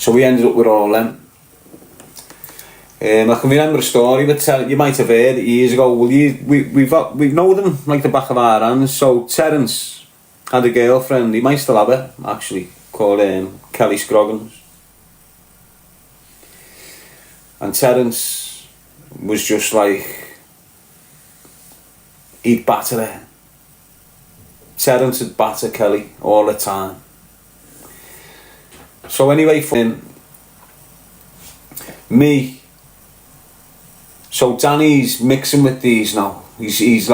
So we ended up with all them. I can remember a story, but you might have heard it years ago. Well, we know them like the back of our hands. So Terence had a girlfriend, he might still have her, actually, called Kelly Scroggins. And Terence was just like, he'd batter her. Terence would batter Kelly all the time. So anyway, so Danny's mixing with these now. He's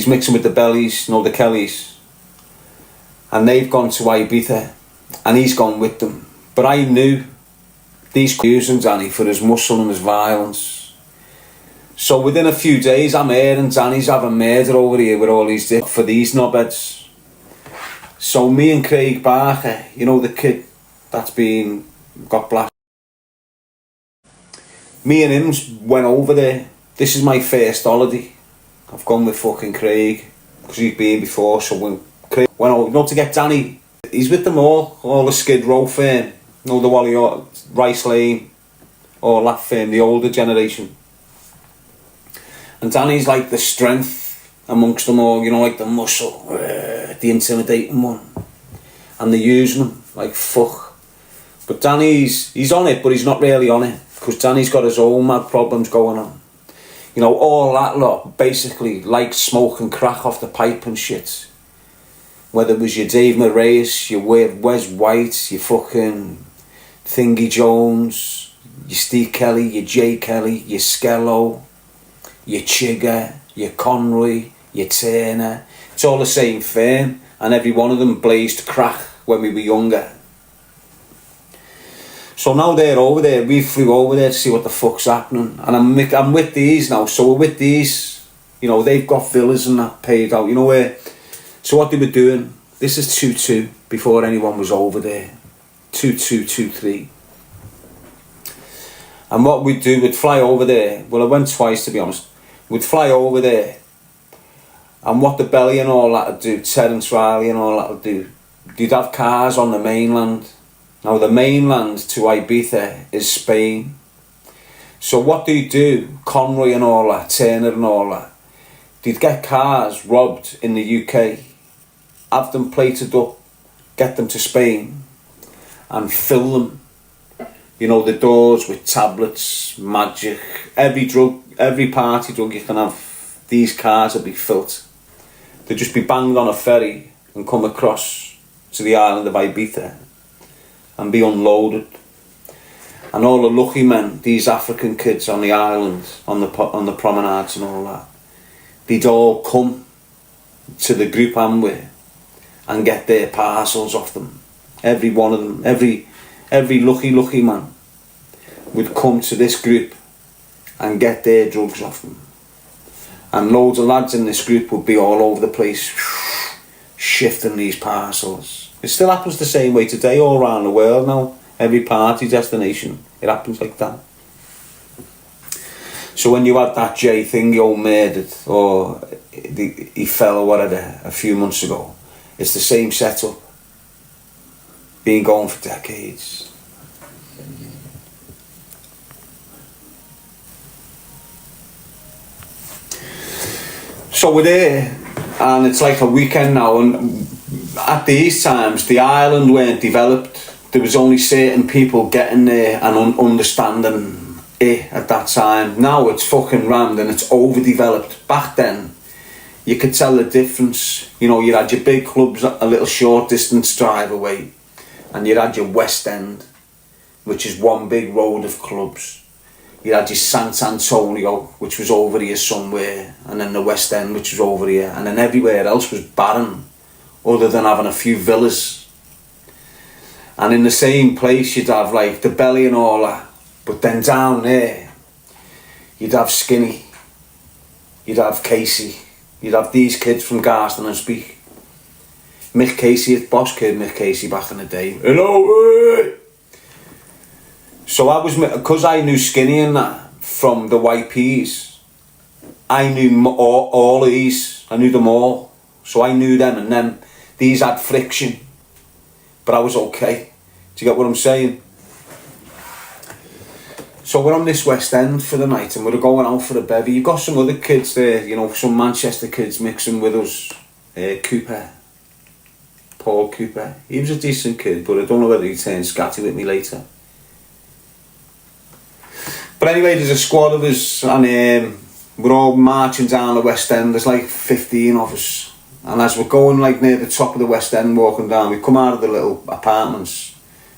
mixing with the Bellies, the Kellys. And they've gone to Ibiza, and he's gone with them. But I knew these using Danny for his muscle and his violence. So within a few days, I'm hearing Danny's having murder over here with all these for these knobheads. So me and Craig Barker, the kid that's got black. Me and him went over there. This is my first holiday. I've gone with fucking Craig, because he's been before. So when Craig went over, to get Danny, he's with them all the Skid Row firm, the Wally Rice Lane, all that firm, the older generation. And Danny's like the strength amongst them all, like the muscle, the intimidating one. And they're using him like fuck. But Danny's on it, but he's not really on it, because Danny's got his own mad problems going on. All that lot basically like smoking crack off the pipe and shit. Whether it was your Dave Moraes, your Wes White, your fucking Thingy Jones, your Steve Kelly, your Jay Kelly, your Skello, your Chigger, your Conroy, your Turner. It's all the same firm, and every one of them blazed crack when we were younger. So now they're over there, we flew over there to see what the fuck's happening. And I'm with these now, so we're with these, they've got villas and that paid out, where. So what they were doing, this is 2-2, before anyone was over there. 2-2, 2-3. And what we'd do, we'd fly over there. Well, I went twice, to be honest. We'd fly over there. And what the Belly and all that would do, Terence Riley and all that would do, they'd have cars on the mainland. Now the mainland to Ibiza is Spain. So what they do, Conroy and all that, Turner and all that, they'd get cars robbed in the UK, have them plated up, get them to Spain, and fill them, the doors with tablets, magic, every drug, every party drug you can have, these cars would be filled. They'd just be banged on a ferry and come across to the island of Ibiza and be unloaded. And all the lucky men, these African kids on the island, on the promenades and all that, they'd all come to the group I'm with and get their parcels off them. Every one of them, every lucky man would come to this group and get their drugs off them. And loads of lads in this group would be all over the place shifting these parcels. It still happens the same way today all around the world now. Every party destination, it happens like that. So when you had that J thing you all murdered, or he fell or whatever a few months ago, it's the same setup. Been going for decades. So we're there, and it's like a weekend now, and at these times the island weren't developed. There was only certain people getting there and understanding it at that time. Now it's fucking rammed and it's overdeveloped. Back then you could tell the difference. You had your big clubs a little short distance drive away, and you had your West End, which is one big road of clubs. You had your Sant Antonio, which was over here somewhere, and then the West End, which was over here, and then everywhere else was barren, other than having a few villas. And in the same place you'd have like the Belly and all that, but then down there you'd have Skinny, you'd have Casey, you'd have these kids from Garston and Speak. Mick Casey, boss kid Mick Casey back in the day. Hello! So I was, because I knew Skinny and that from the White Peas, I knew all of these, I knew them all. So I knew them, and then these had friction, but I was okay. Do you get what I'm saying? So we're on this West End for the night and we're going out for a bevy. You've got some other kids there, you know, some Manchester kids mixing with us. Cooper. Paul Cooper. He was a decent kid, but I don't know whether he turned scatty with me later. But anyway, there's a squad of us and we're all marching down the West End. There's like 15 of us. And as we're going like near the top of the West End, walking down, we come out of the little apartments,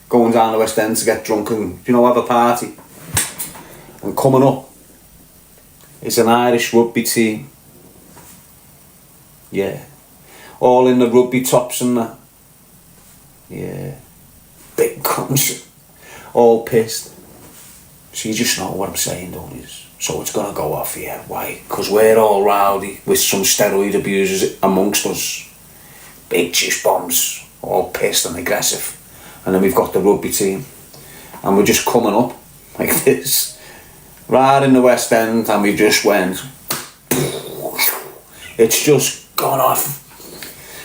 going down the West End to get drunk and, you know, have a party. And coming up is an Irish rugby team. Yeah. All in the rugby tops and that. Yeah. Big cunts. All pissed. So you just know what I'm saying, don't you? So it's going to go off here. Why? Because we're all rowdy with some steroid abusers amongst us. Big juice bombs. All pissed and aggressive. And then we've got the rugby team. And we're just coming up like this. Right in the West End, and we just went. It's just gone off.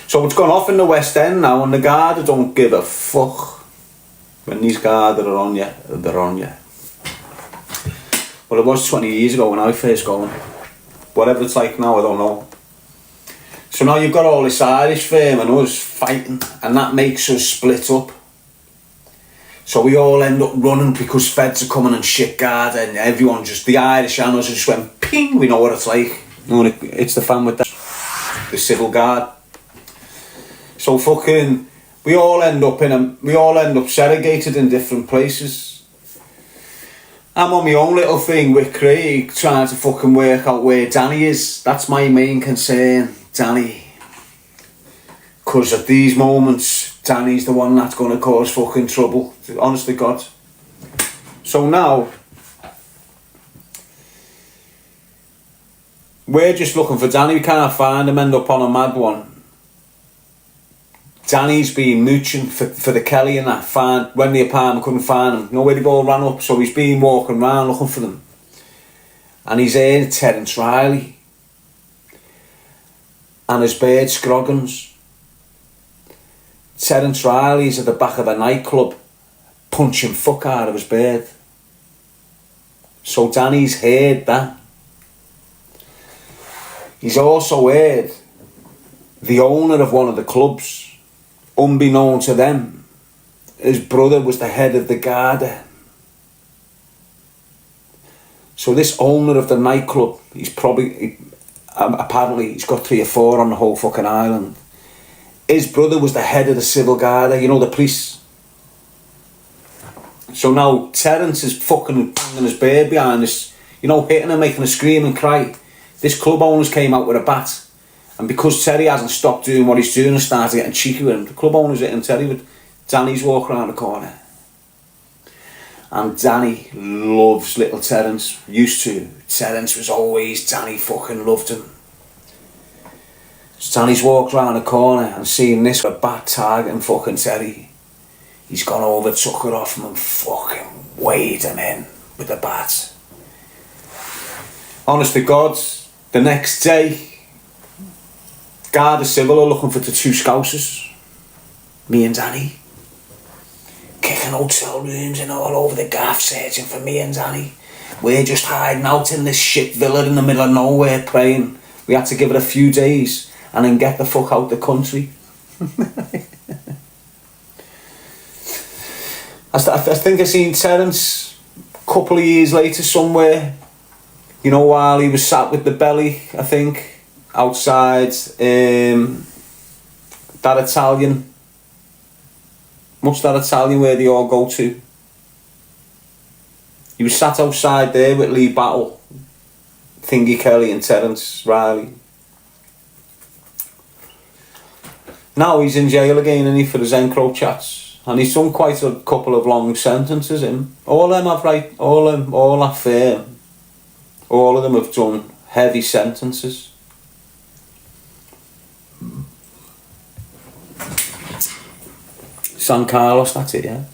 So it's gone off in the West End now, and the Garda don't give a fuck. When these Garda are on you, they're on you. Well, it was 20 years ago when I first going. Whatever it's like now, I don't know. So now you've got all this Irish firm and us fighting, and that makes us split up. So we all end up running because feds are coming and shit guard, and everyone just, the Irish and us just went ping. We know what it's like. You know, it's the fan with the civil guard. So fucking, we all end up segregated in different places. I'm on my own little thing with Craig, trying to fucking work out where Danny is. That's my main concern, Danny. Because at these moments, Danny's the one that's going to cause fucking trouble. Honestly, God. So now, we're just looking for Danny. We can't find him, end up on a mad one. Danny's been mooching for the Kelly and that. When the apartment couldn't find him, nowhere to go, ran up. So he's been walking around looking for them. And he's heard Terence Riley and his bird Scroggins. Terence Riley's at the back of a nightclub punching fuck out of his bird. So Danny's heard that. He's also heard the owner of one of the clubs, unbeknown to them, his brother was the head of the Garda. So this owner of the nightclub, apparently he's got 3 or 4 on the whole fucking island. His brother was the head of the civil Garda, you know, the police. So now Terence is fucking banging his bird behind us, you know, hitting him, making him scream and cry. This club owners came out with a bat, and because Terry hasn't stopped doing what he's doing and started getting cheeky with him, the club owners hitting Terry with Danny's walk around the corner. And Danny loves little Terence, used to. Terence was always, Danny fucking loved him. So Danny's walked around the corner and seen this with a bat targeting fucking Terry. He's gone over, took it off him and fucking weighed him in with the bat. Honest to God, the next day, Garda Civil are looking for the 2 Scousers. Me and Danny. Kicking hotel rooms and all over the gaff, searching for me and Danny. We're just hiding out in this shit villa in the middle of nowhere praying. We had to give it a few days and then get the fuck out the country. I think I seen Terence a couple of years later somewhere, you know, while he was sat with the belly, I think, outside that Italian. What's that Italian where they all go to? He was sat outside there with Lee Battle, Thingy Kelly and Terence Riley. Now he's in jail again, and he for his Encro chats, and he's done quite a couple of long sentences. All that firm, all of them have done heavy sentences. San Carlos, that's it, yeah.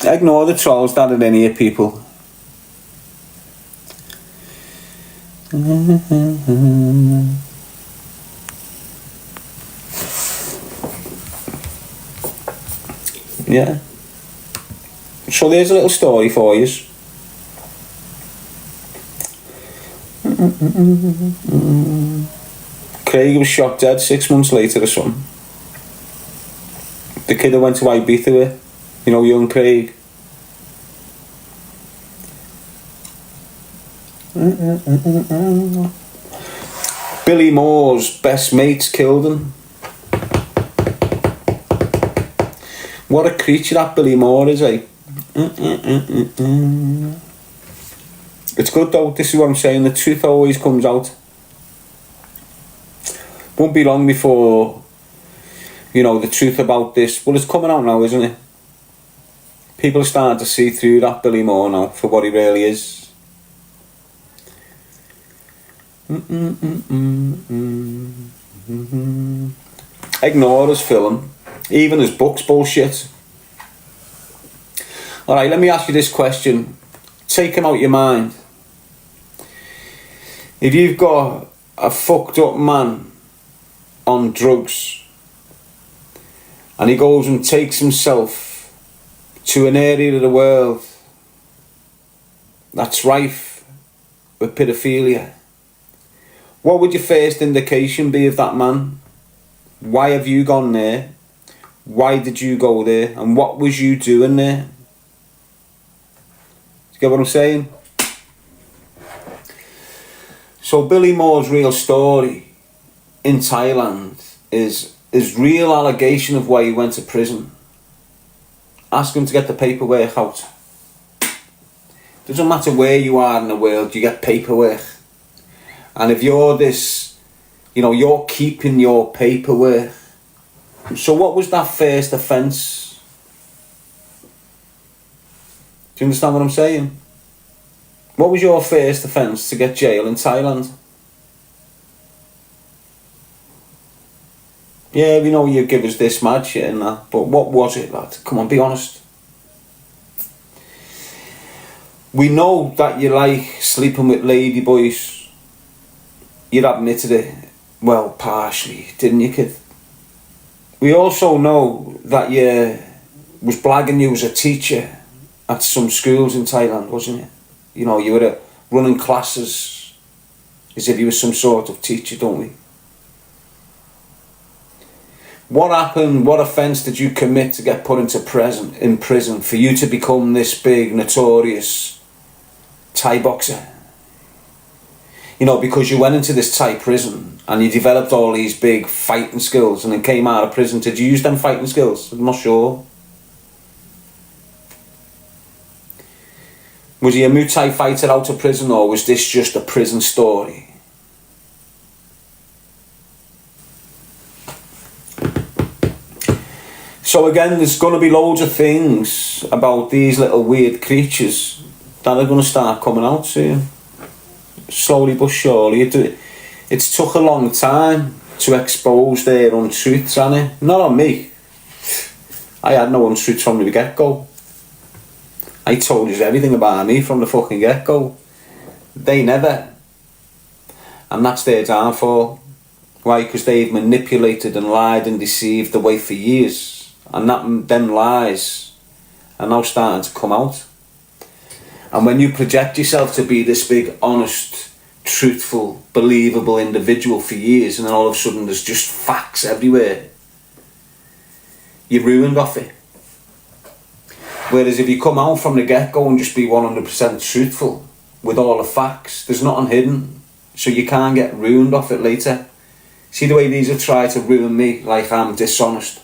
Ignore the trolls that are in here, people. Yeah. So there's a little story for you. Craig was shot dead 6 months later or something. The kid that went to Ibiza with, you know, young Craig. Billy Moore's best mates killed him. What a creature that Billy Moore is, eh? It's good though, this is what I'm saying, the truth always comes out. Won't be long before, you know, the truth about this, well, it's coming out now, isn't it? People are starting to see through that Billy Moore now for what he really is. Ignore his film, even his book's bullshit. Alright, let me ask you this question. Take him out your mind. If you've got a fucked up man on drugs and he goes and takes himself to an area of the world that's rife with paedophilia, what would your first indication be of that man? Why have you gone there? Why did you go there? And what was you doing there? Do you get what I'm saying? So Billy Moore's real story in Thailand is his real allegation of why he went to prison. Ask him to get the paperwork out. Doesn't matter where you are in the world, you get paperwork. And if you're this, you know, you're keeping your paperwork. So what was that first offence? Do you understand what I'm saying? What was your first offence to get jail in Thailand? Yeah, we know you give us this mad shit and that, but what was it, lad? Come on, be honest. We know that you like sleeping with ladyboys. You admitted it, well, partially, didn't you, kid? We also know that you was blagging you as a teacher at some schools in Thailand, wasn't it? You know, you were running classes as if you were some sort of teacher, don't we? What happened, what offence did you commit to get put into prison for you to become this big, notorious Thai boxer? You know, because you went into this Thai prison and you developed all these big fighting skills and then came out of prison. Did you use them fighting skills? I'm not sure. Was he a Muay Thai fighter out of prison, or was this just a prison story? So again, there's going to be loads of things about these little weird creatures that are going to start coming out soon. Slowly but surely. It's took a long time to expose their untruths, hasn't it? Not on me. I had no untruths from the get-go. I told you everything about me from the fucking get-go. They never. And that's their downfall. Why? Because they've manipulated and lied and deceived the way for years. And them lies are now starting to come out. And when you project yourself to be this big, honest, truthful, believable individual for years, and then all of a sudden there's just facts everywhere, you're ruined off it. Whereas if you come out from the get-go and just be 100% truthful with all the facts, there's nothing hidden, so you can't get ruined off it later. See the way these have tried to ruin me, like I'm dishonest?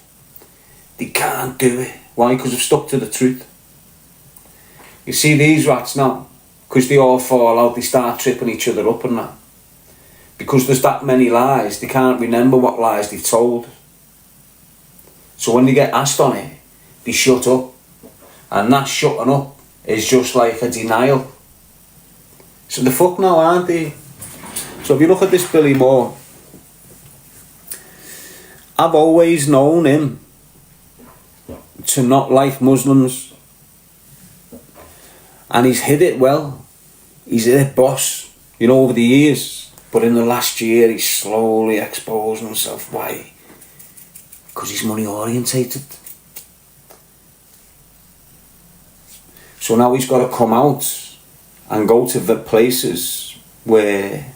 They can't do it. Why? Because I've stuck to the truth. You see these rats now, because they all fall out, they start tripping each other up and that. Because there's that many lies, they can't remember what lies they've told. So when they get asked on it, they shut up. And that shutting up is just like a denial. So the fuck now, aren't they? So if you look at this Billy Moore, I've always known him to not like Muslims. And he's hid it well. He's hid it boss, you know, over the years. But in the last year, he's slowly exposing himself. Why? Because he's money orientated. So now he's got to come out and go to the places where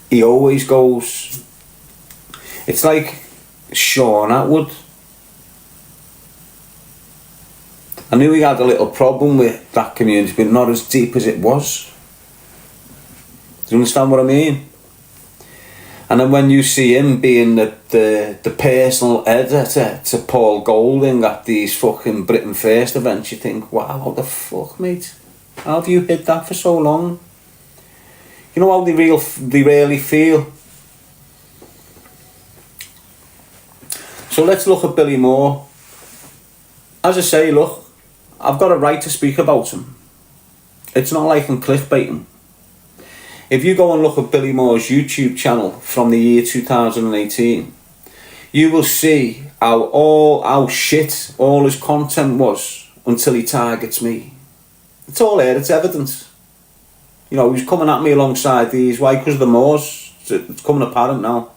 he always goes. It's like Sean Atwood. I knew he had a little problem with that community, but not as deep as it was. Do you understand what I mean? And then when you see him being the personal editor to Paul Golding at these fucking Britain First events, you think, wow, what the fuck, mate? How have you hid that for so long? You know how they really feel? So let's look at Billy Moore. As I say, look, I've got a right to speak about him. It's not like I'm clickbaiting. If you go and look at Billy Moore's YouTube channel from the year 2018, you will see how shit all his content was until he targets me. It's all there, it's evident. You know, he was coming at me alongside these. Why? Because of the Moors. It's coming apparent now.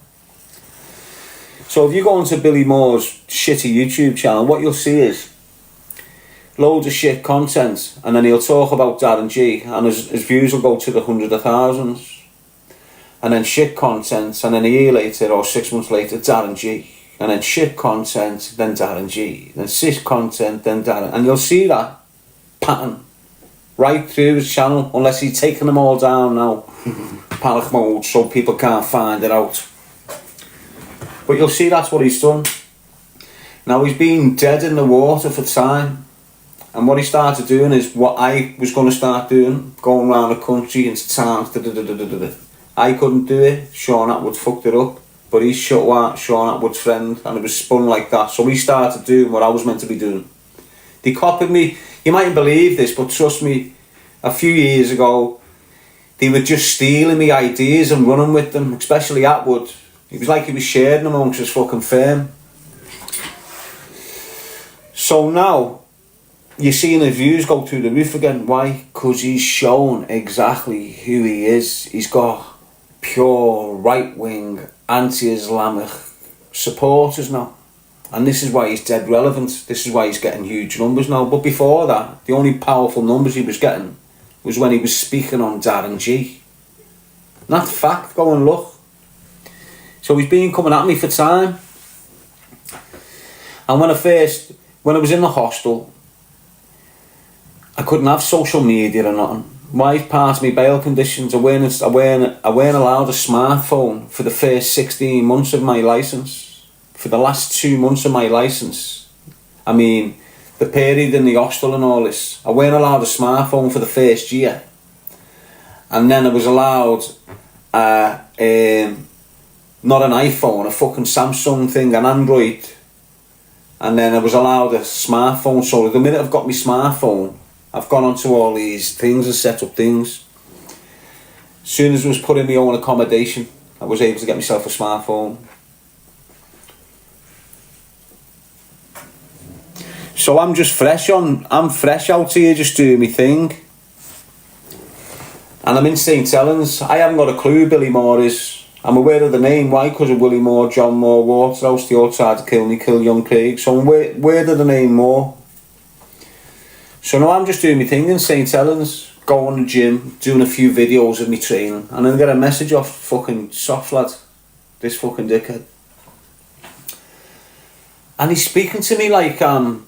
So if you go into Billy Moore's shitty YouTube channel, what you'll see is loads of shit content, and then he'll talk about Darren G, and his views will go to the hundreds of thousands. And then shit content, and then a year later or 6 months later, Darren G. And then shit content, then Darren G. Then shit content, then Darren. And you'll see that pattern right through his channel, unless he's taken them all down now. Panic mode, so people can't find it out. But you'll see that's what he's done. Now he's been dead in the water for time. And what he started doing is what I was going to start doing, going around the country into towns. I couldn't do it. Sean Atwood fucked it up, but he's Sean Atwood's friend, and it was spun like that. So he started doing what I was meant to be doing. They copied me. You mightn't believe this, but trust me, a few years ago, they were just stealing me ideas and running with them, especially Atwood. It was like he was sharing them amongst his fucking firm. So now, you're seeing his views go through the roof again. Why? Because he's shown exactly who he is. He's got pure right-wing, anti-Islamic supporters now. And this is why he's dead relevant. This is why he's getting huge numbers now. But before that, the only powerful numbers he was getting was when he was speaking on Darren G. And that's fact. Go and look. So he's been coming at me for time. And when I was in the hostel, I couldn't have social media or nothing. Why? Past me bail conditions. I weren't allowed a smartphone for the first 16 months of my licence. For the last 2 months of my licence. I mean, the period in the hostel and all this. I weren't allowed a smartphone for the first year. And then I was allowed not an iPhone, a fucking Samsung thing, an Android. And then I was allowed a smartphone. So the minute I've got my smartphone, I've gone onto all these things and set up things. As soon as I was put in my own accommodation, I was able to get myself a smartphone. So I'm just fresh out here just doing my thing. And I'm in St Helens. I haven't got a clue who Billy Moore is. I'm aware of the name. Why? Because of Willie Moore, John Moore, Waterhouse, they all tried to kill me, kill young Craig. So I'm aware of the name Moore. So now I'm just doing my thing in St Helens, going to the gym, doing a few videos of me training, and then I get a message off fucking soft lad, this fucking dickhead. And he's speaking to me like, don't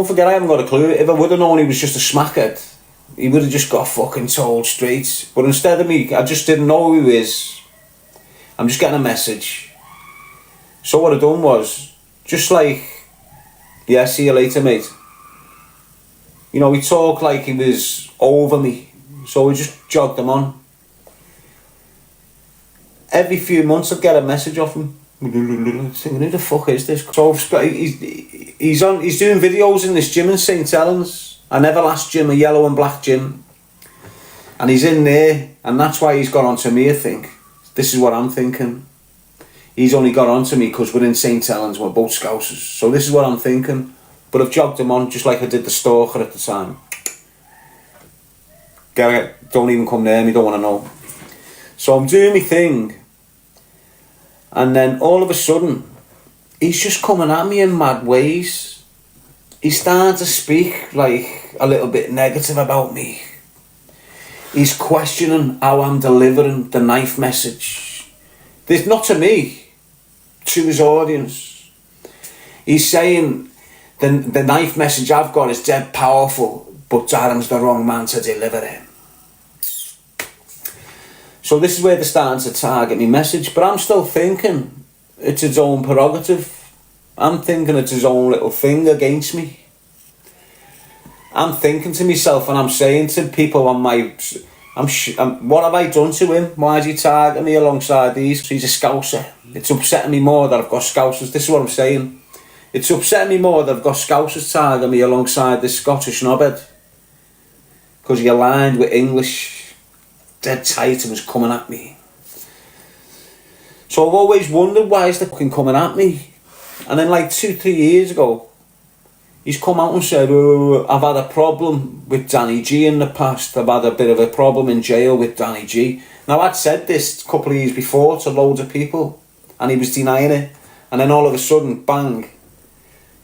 forget I haven't got a clue. If I would have known he was just a smackhead, he would have just got fucking told straight. But instead of me, I just didn't know who he is. I'm just getting a message. So what I done was, just like, yeah, see you later, mate. You know, he talked like he was over me, so we just jogged him on. Every few months I'd get a message off him, thinking, who the fuck is this? So he's doing videos in this gym in St Helens, an Everlast gym, a yellow and black gym, and he's in there, and that's why he's got onto me, I think. This is what I'm thinking. He's only got onto me because we're in St Helens, we're both Scousers, so this is what I'm thinking. But I've jogged him on just like I did the stalker at the time. Don't even come near me, don't want to know. So I'm doing my thing. And then all of a sudden, he's just coming at me in mad ways. he's starting to speak like a little bit negative about me. He's questioning how I'm delivering the knife message. There's not to me, to his audience. He's saying the knife message I've got is dead powerful, but Darren's the wrong man to deliver it. So this is where they're starting to target me message, but I'm still thinking it's his own prerogative. I'm thinking it's his own little thing against me. I'm thinking to myself and I'm saying to people on my... what have I done to him? Why is he targeting me alongside these? He's a Scouser. It's upsetting me more that I've got Scousers. This is what I'm saying. It's upsetting me more that I've got Scousers targeting me alongside this Scottish knobhead. Because he aligned with English dead tight and was coming at me. So I've always wondered why is they fucking coming at me. And then like 2-3 years ago, he's come out and said, oh, I've had a problem with Danny G in the past. I've had a bit of a problem in jail with Danny G. Now, I'd said this a couple of years before to loads of people, and he was denying it. And then all of a sudden, bang.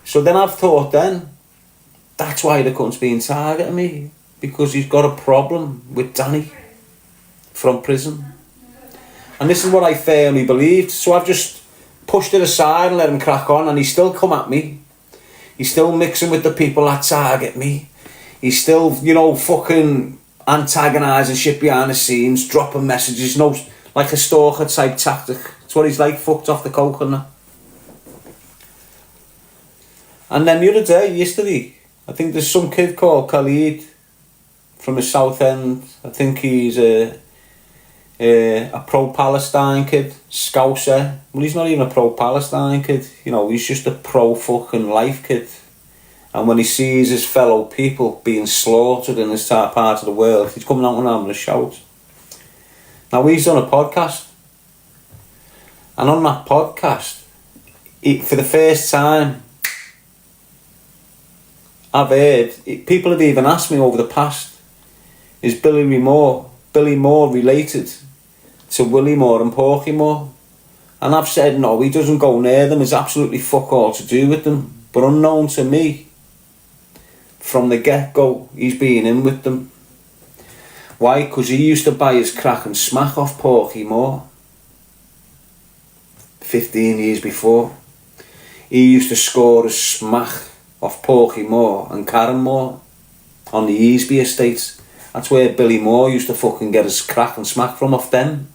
So then I've thought then, that's why the cunt's being targeting me, because he's got a problem with Danny from prison. And this is what I firmly believed. So I've just pushed it aside and let him crack on, and he's still come at me. He's still mixing with the people that target me. He's still, you know, fucking antagonising shit behind the scenes, dropping messages, no, like a stalker type tactic. It's what he's like, fucked off the coke and that. And then the other day, yesterday, I think there's some kid called Kharled from the South End. I think he's a pro-Palestine kid, Scouser. Well, he's not even a pro-Palestine kid, you know, he's just a pro-fucking life kid. And when he sees his fellow people being slaughtered in this part of the world, he's coming out and having a shout. Now, he's done a podcast. And on that podcast, for the first time, I've heard, people have even asked me over the past, is Billy Moore related to Willie Moore and Porky Moore? And I've said no, he doesn't go near them, there's absolutely fuck all to do with them. But unknown to me, from the get-go, he's been in with them. Why? Because he used to buy his crack and smack off Porky Moore 15 years before. He used to score a smack off Porky Moore and Karen Moore on the Easby estate. That's where Billy Moore used to fucking get his crack and smack from, off them.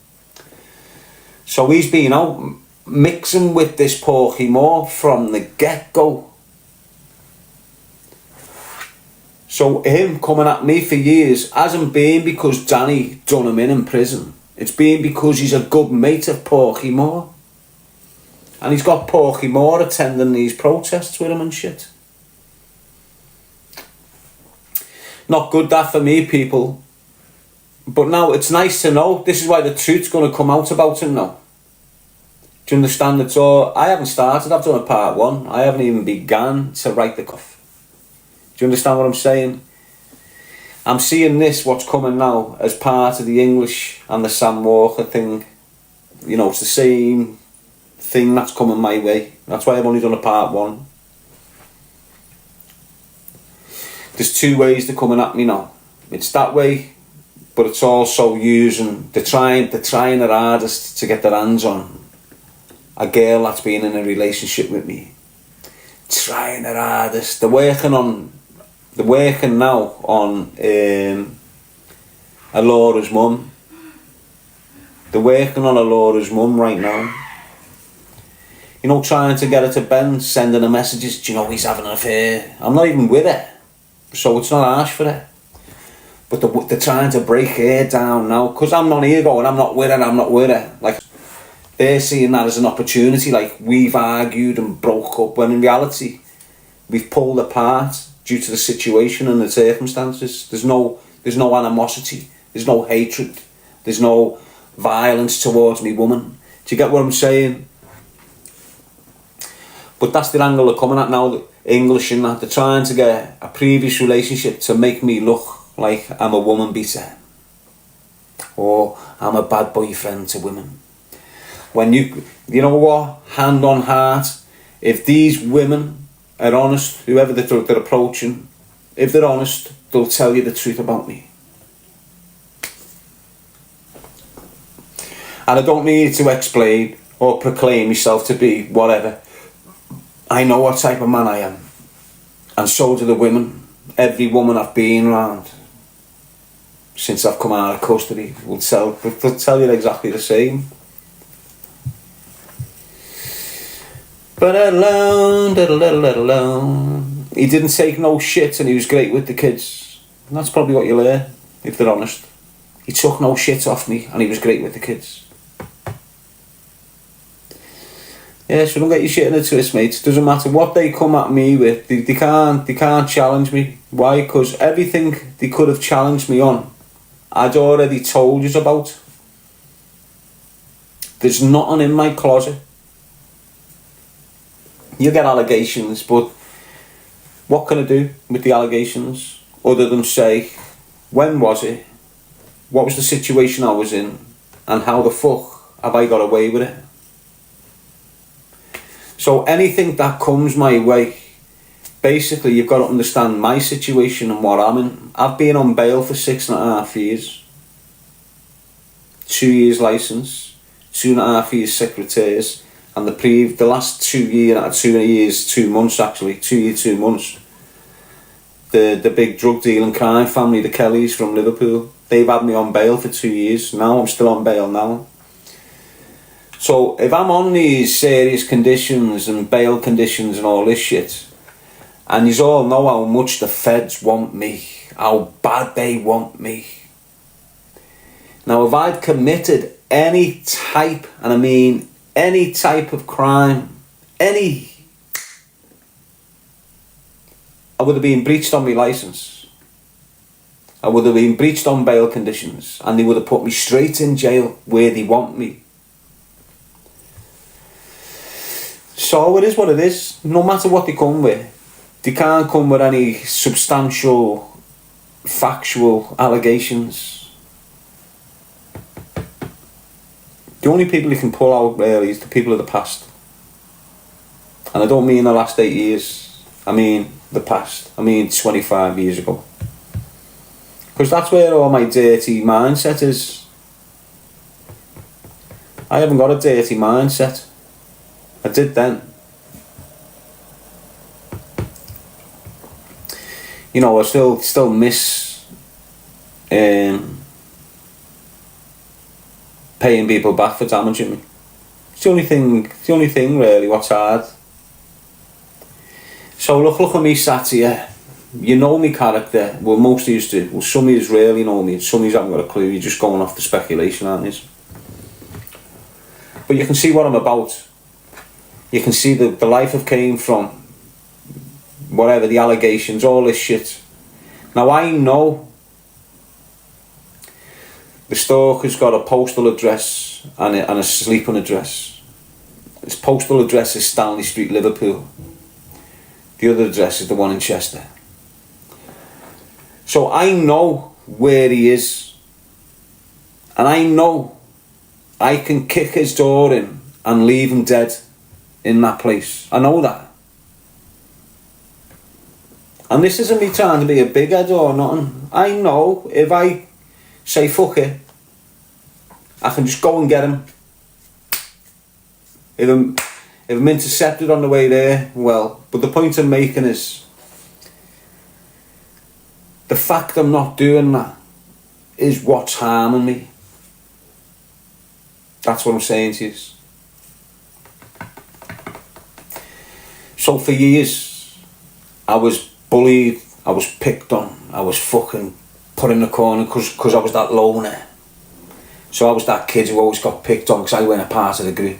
So he's been out mixing with this Porky Moore from the get-go. So him coming at me for years hasn't been because Danny done him in prison. It's been because he's a good mate of Porky Moore. And he's got Porky Moore attending these protests with him and shit. Not good that for me, people. But now it's nice to know. This is why the truth's going to come out about him now. Do you understand? It's all... I haven't started. I've done a part 1. I haven't even begun to write the cuff. Do you understand what I'm saying? I'm seeing this, what's coming now, as part of the English and the Sam Walker thing. You know, it's the same thing that's coming my way. That's why I've only done a part 1. There's 2 ways they're coming at me now. It's that way, but it's also using... They're trying their hardest to get their hands on a girl that's been in a relationship with me. Trying their hardest. They're working now on Alora's mum. They're working on Alora's mum right now. You know, trying to get her to bend, sending her messages, do you know he's having an affair? I'm not even with her, so it's not harsh for her. But they're trying to break her down now, because I'm not here going, I'm not with her. Like, they're seeing that as an opportunity, like we've argued and broke up, when in reality, we've pulled apart due to the situation and the circumstances. There's no animosity, there's no hatred, there's no violence towards me woman. Do you get what I'm saying? But that's the angle they're coming at now, the English and that. They're trying to get a previous relationship to make me look like I'm a woman beater. Or I'm a bad boyfriend to women. When you know what, hand on heart, if these women are honest, whoever they're approaching, if they're honest, they'll tell you the truth about me. And I don't need to explain or proclaim myself to be whatever. I know what type of man I am. And so do the women. Every woman I've been around since I've come out of custody will tell you exactly the same. But alone. He didn't take no shit and he was great with the kids. And that's probably what you learn, if they're honest. He took no shit off me and he was great with the kids. Yeah, so don't get your shit in a twist, mate. Doesn't matter what they come at me with. They can't challenge me. Why? Because everything they could have challenged me on, I'd already told you about. There's nothing in my closet. You get allegations, but what can I do with the allegations other than say, when was it? What was the situation I was in? And how the fuck have I got away with it? So anything that comes my way, basically you've got to understand my situation and what I'm in. I've been on bail for 6.5 years. 2 years licence, 2.5 years secretaries, and the last 2 years, 2 months actually, 2 years, 2 months, the big drug dealing crime family, the Kellys from Liverpool, they've had me on bail for 2 years. Now I'm still on bail now. So if I'm on these serious conditions and bail conditions and all this shit, and you all know how much the feds want me, how bad they want me. Now if I'd committed any type, and I mean any type of crime, I would have been breached on my licence. I would have been breached on bail conditions, and they would have put me straight in jail where they want me. So it is what it is. No matter what they come with, they can't come with any substantial, factual allegations. The only people you can pull out really is the people of the past. And I don't mean the last 8 years. I mean the past. I mean 25 years ago. Because that's where all my dirty mindset is. I haven't got a dirty mindset. I did then. You know, I still miss paying people back for damaging me. It's the only thing really what's hard. So look at me sat here. You know me character. Well, most of you do. Well, some of you really know me, and some of you haven't got a clue. You're just going off the speculation, aren't you? But you can see what I'm about. You can see the life I've came from, whatever, the allegations, all this shit. Now I know the stalker's got a postal address and a sleeping address. His postal address is Stanley Street, Liverpool. The other address is the one in Chester. So I know where he is. And I know I can kick his door in and leave him dead in that place. I know that. And this isn't me trying to be a big head or nothing. I know if I say fuck it, I can just go and get him. If I'm intercepted on the way there, well, but the point I'm making is the fact I'm not doing that is what's harming me. That's what I'm saying to you. So for years, I was bullied, I was picked on, I was fucking put in the corner because I was that loner. So I was that kid who always got picked on because I weren't a part of the group.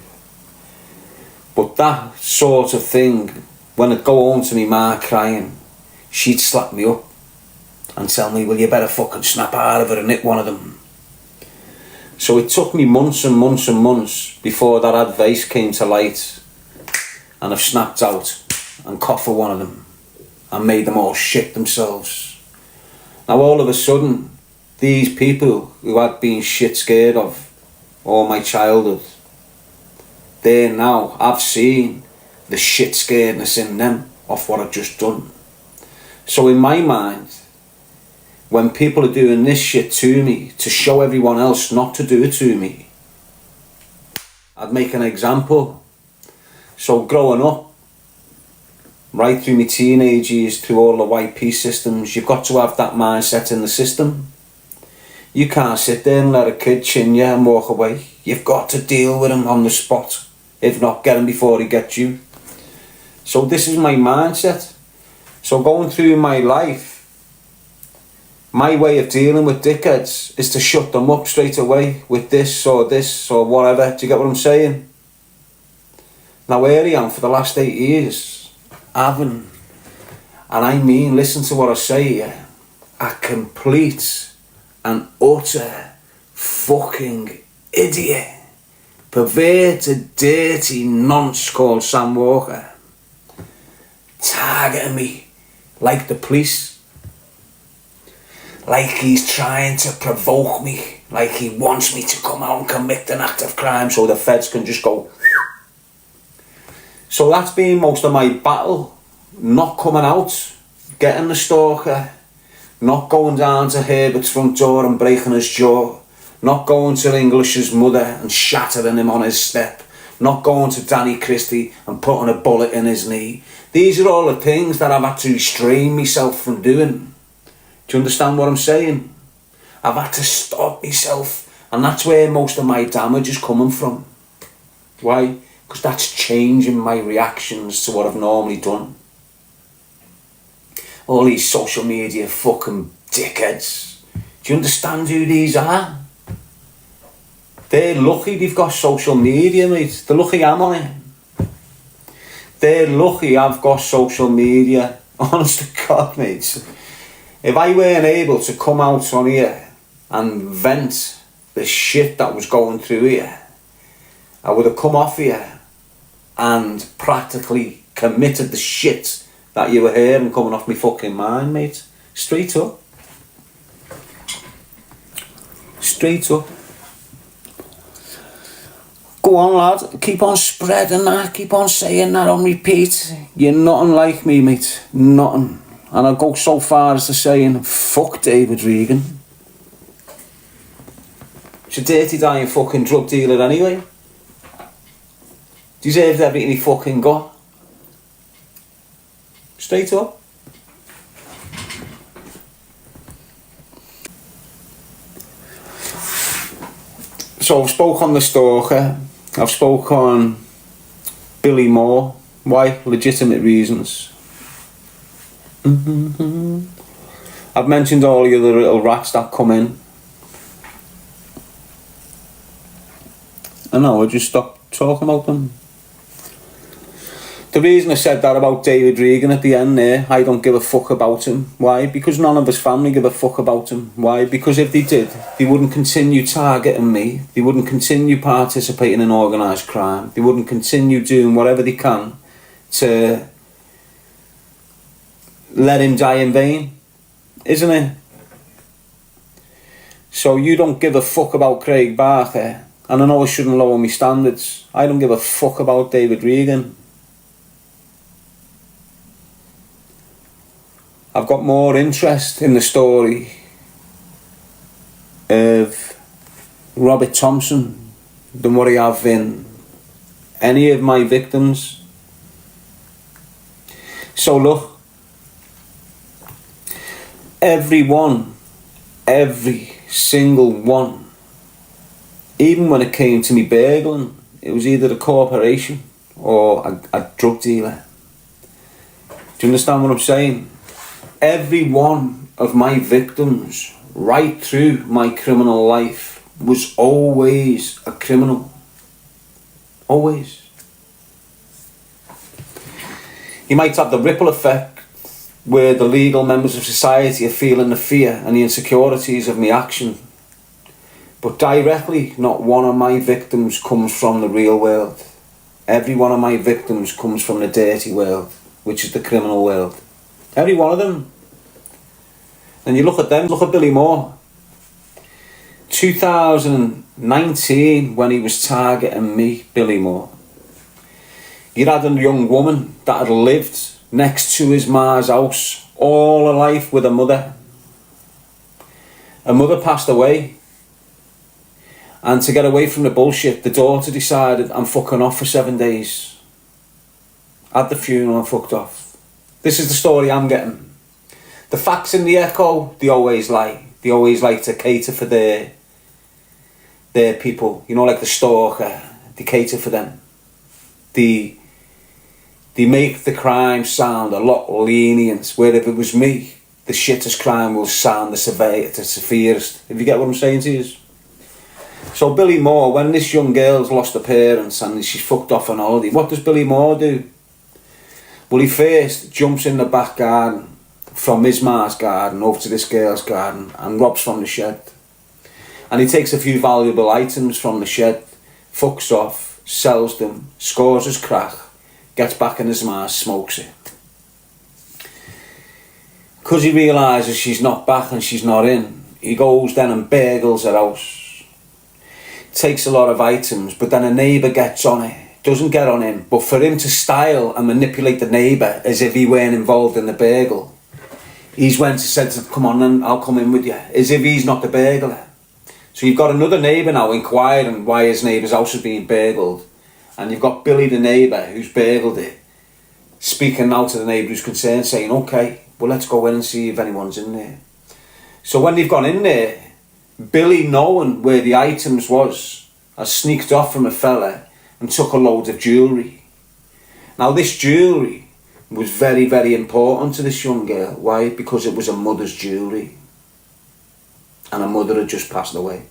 But that sort of thing, when I'd go home to me ma crying, she'd slap me up and tell me, well, you better fucking snap out of it and hit one of them. So it took me months and months and months before that advice came to light, and I've snapped out and coughed for one of them and made them all shit themselves. Now all of a sudden, these people who I'd been shit scared of all my childhood, they're now, I've seen the shit scaredness in them. off what I've just done. So in my mind, when people are doing this shit to me to show everyone else not to do it to me, I'd make an example. So growing up, right through my teenage years, through all the white peace systems, you've got to have that mindset in the system. You can't sit there and let a kid chin you and walk away. You've got to deal with him on the spot. If not, get him before he gets you. So this is my mindset. So going through my life, my way of dealing with dickheads is to shut them up straight away with this or whatever. Do you get what I'm saying? Now here I am for the last 8 years, having, and I mean, listen to what I say here, a complete and utter fucking idiot, perverted, dirty nonce called Sam Walker, targeting me like the police, like he's trying to provoke me, like he wants me to come out and commit an act of crime so the feds can just go. So that's been most of my battle, not coming out, getting the stalker, not going down to Herbert's front door and breaking his jaw, not going to English's mother and shattering him on his step, not going to Danny Christie and putting a bullet in his knee. These are all the things that I've had to restrain myself from doing. Do you understand what I'm saying? I've had to stop myself, and that's where most of my damage is coming from. Why? Because that's changing my reactions to what I've normally done. All these social media fucking dickheads. Do you understand who these are? They're lucky they've got social media, mate. They're lucky I'm on it. They're lucky I've got social media. Honest to God, mate. If I weren't able to come out on here and vent the shit that was going through here, I would have come off here and practically committed the shit that you were hearing coming off my fucking mind, mate. Straight up. Straight up. Go on, lad. Keep on spreading that. Keep on saying that on repeat. You're nothing like me, mate. Nothing. And I'll go so far as to saying, fuck David Regan. He's a dirty, dying fucking drug dealer anyway. Deserved everything he fucking got. Straight up. So I've spoke on the stalker. I've spoke on Billy Moore. Why? Legitimate reasons. I've mentioned all the other little rats that come in. And now I just stopped talking about them. The reason I said that about David Regan at the end there, I don't give a fuck about him. Why? Because none of his family give a fuck about him. Why? Because if they did, they wouldn't continue targeting me. They wouldn't continue participating in organised crime. They wouldn't continue doing whatever they can to let him die in vain. Isn't it? So you don't give a fuck about Craig Barker. And I know I shouldn't lower my standards. I don't give a fuck about David Regan. I've got more interest in the story of Robert Thompson than what I have in any of my victims. So look, every single one, even when it came to me burgling, it was either a corporation or a drug dealer. Do you understand what I'm saying? Every one of my victims, right through my criminal life, was always a criminal. Always. You might have the ripple effect where the legal members of society are feeling the fear and the insecurities of my action. But directly, not one of my victims comes from the real world. Every one of my victims comes from the dirty world, which is the criminal world. Every one of them. And you look at them, look at Billy Moore. 2019, when he was targeting me, Billy Moore, you had a young woman that had lived next to his ma's house all her life with her mother. Her mother passed away, and to get away from the bullshit, the daughter decided, I'm fucking off for 7 days. Had the funeral and fucked off. This is the story I'm getting. The facts in the Echo, they always lie. They always like to cater for their people. You know, like the stalker, they cater for them. They make the crime sound a lot lenient, where if it was me, the shittest crime will sound the severest. If you get what I'm saying to you. So Billy Moore, when this young girl's lost her parents and she's fucked off on holiday, what does Billy Moore do? Well, he first jumps in the back garden, from his ma's garden over to this girl's garden, and robs from the shed. And he takes a few valuable items from the shed, fucks off, sells them, scores his crack, gets back in his ma's, smokes it. Because he realises she's not back and she's not in, he goes then and burgles her house. Takes a lot of items, but then a neighbour gets on it. Doesn't get on him, but for him to style and manipulate the neighbour as if he weren't involved in the burgle, he's went and said to, come on then, I'll come in with you, as if he's not the burglar. So you've got another neighbour now inquiring why his neighbour's house is being burgled, and you've got Billy the neighbour who's burgled it speaking now to the neighbour who's concerned, saying, okay, well, let's go in and see if anyone's in there. So when they've gone in there, Billy, knowing where the items was, has sneaked off from a fella and took a load of jewellery. Now this jewellery was very, very important to this young girl. Why? Because it was her mother's jewellery, and her mother had just passed away.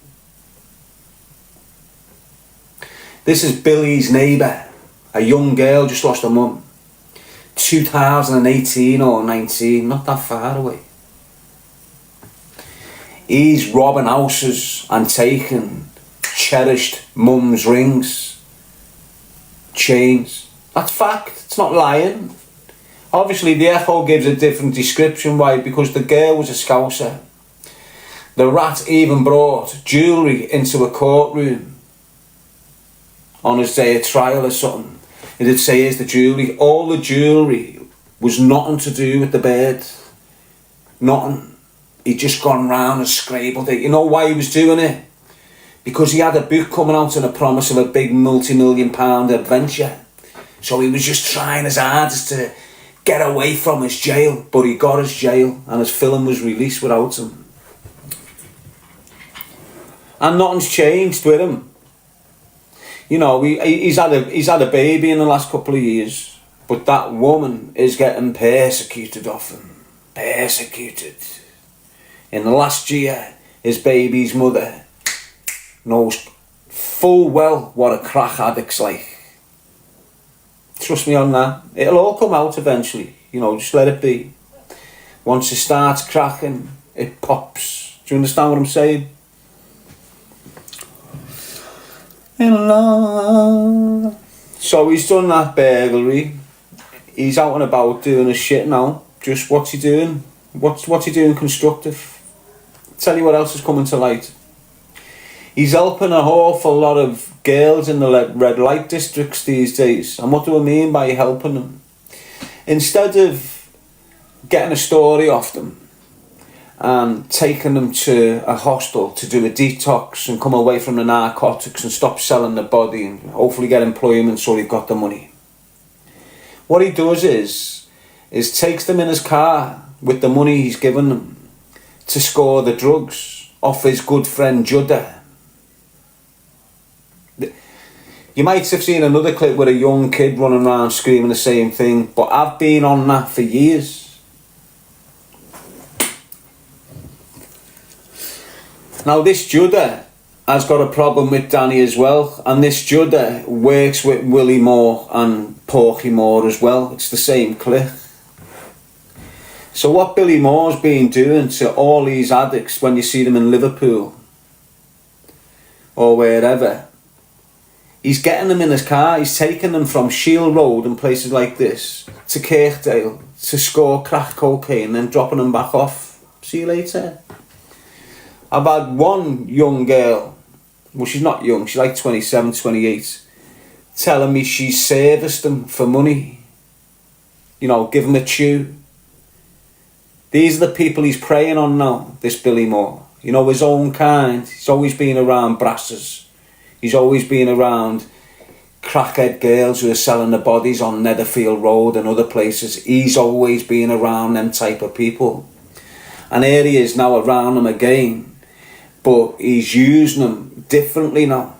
This is Billy's neighbour, a young girl just lost her mum. 2018 or 19, not that far away. He's robbing houses and taking cherished mum's rings, chains. That's fact, it's not lying. Obviously the Echo gives a different description. Why? Because the girl was a scouser. The rat even brought jewellery into a courtroom on his day of trial or something. It'd say, here's the jewellery. All the jewellery was nothing to do with the bird. Nothing. He'd just gone round and scrabbled it. You know why he was doing it? Because he had a book coming out and a promise of a big multi-million-pound adventure. So he was just trying his hardest to get away from his jail. But he got his jail, and his film was released without him. And nothing's changed with him. You know, he's had a baby in the last couple of years, but that woman is getting persecuted off him. Persecuted. In the last year, his baby's mother knows full well what a crack addict's like. Trust me on that. It'll all come out eventually. You know, just let it be. Once it starts cracking, it pops. Do you understand what I'm saying? So he's done that burglary. He's out and about doing his shit now. Just what's he doing? What's he doing constructive? Tell you what else is coming to light. He's helping an awful lot of girls in the red light districts these days. And what do I mean by helping them? Instead of getting a story off them and taking them to a hostel to do a detox and come away from the narcotics and stop selling the body and hopefully get employment so they've got the money, what he does is takes them in his car with the money he's given them to score the drugs off his good friend Judder. You might have seen another clip with a young kid running around screaming the same thing, but I've been on that for years. Now this Judder has got a problem with Danny as well, and this Judder works with Willie Moore and Porky Moore as well. It's the same clique. So what Billy Moore's been doing to all these addicts when you see them in Liverpool or wherever, he's getting them in his car, he's taking them from Shield Road and places like this to Kirkdale to score crack cocaine and then dropping them back off. See you later. I've had one young girl, well she's not young, she's like 27, 28, telling me she serviced them for money. You know, give him a chew. These are the people he's preying on now, this Billy Moore. You know, his own kind. He's always been around brasses. He's always been around crackhead girls who are selling their bodies on Netherfield Road and other places. He's always been around them type of people. And here he is now around them again. But he's using them differently now.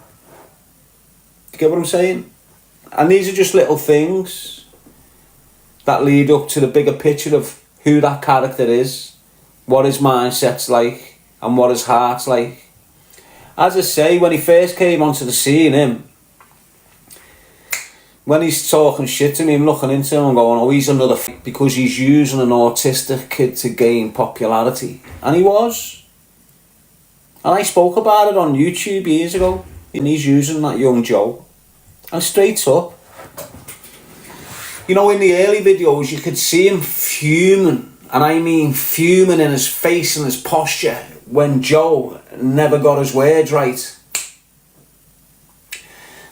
Do you get what I'm saying? And these are just little things that lead up to the bigger picture of who that character is, what his mindset's like, and what his heart's like. As I say, when he first came onto the scene, when he's talking shit to me, I'm looking into him and going, oh, he's another because he's using an autistic kid to gain popularity. And he was. And I spoke about it on YouTube years ago, and he's using that young Joe. And straight up, you know, in the early videos, you could see him fuming, and I mean fuming in his face and his posture when Joe never got his words right.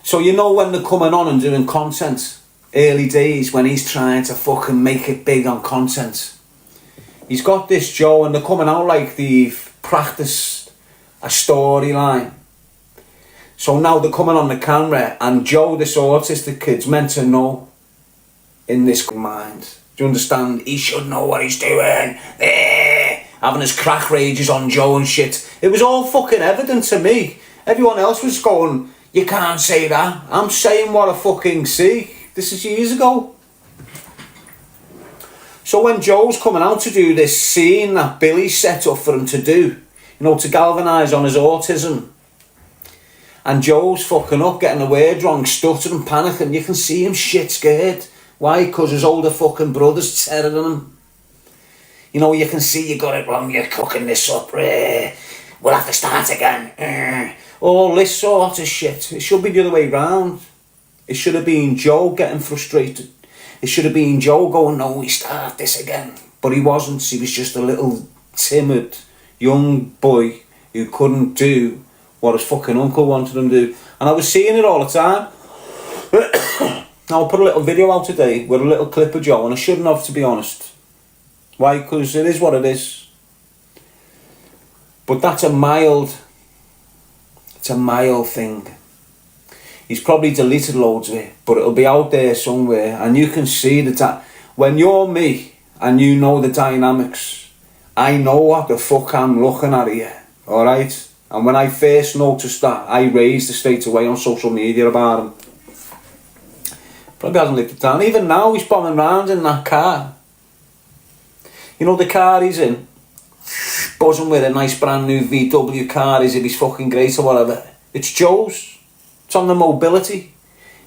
So you know when they're coming on and doing content, early days when he's trying to fucking make it big on content. He's got this Joe and they're coming out like they've practiced a storyline. So now they're coming on the camera and Joe, this autistic kid's meant to know in this mind. Do you understand? He should know what he's doing. Having his crack rages on Joe and shit. It was all fucking evident to me. Everyone else was going, you can't say that. I'm saying what I fucking see. This is years ago. So when Joe's coming out to do this scene that Billy set up for him to do, you know, to galvanise on his autism, and Joe's fucking up, getting the word wrong, stuttering, panicking, you can see him shit scared. Why? Because his older fucking brother's terroring him. You know, you can see you got it wrong, you're cooking this up. We'll have to start again. All this sort of shit. It should be the other way round. It should have been Joe getting frustrated. It should have been Joe going, no, we start this again. But he wasn't. He was just a little timid young boy who couldn't do what his fucking uncle wanted him to do. And I was seeing it all the time. I'll put a little video out today with a little clip of Joe, and I shouldn't have, to be honest. Why? Because it is what it is. But that's a mild thing. He's probably deleted loads of it, but it'll be out there somewhere, and you can see that when you're me and you know the dynamics, I know what the fuck I'm looking at here, alright? And when I first noticed that, I raised it straight away on social media about him. Probably hasn't lived it down. Even now he's bombing around in that car. You know the car he's in? Buzzing with a nice brand new VW car as if he's fucking great or whatever. It's Joe's. It's on the mobility.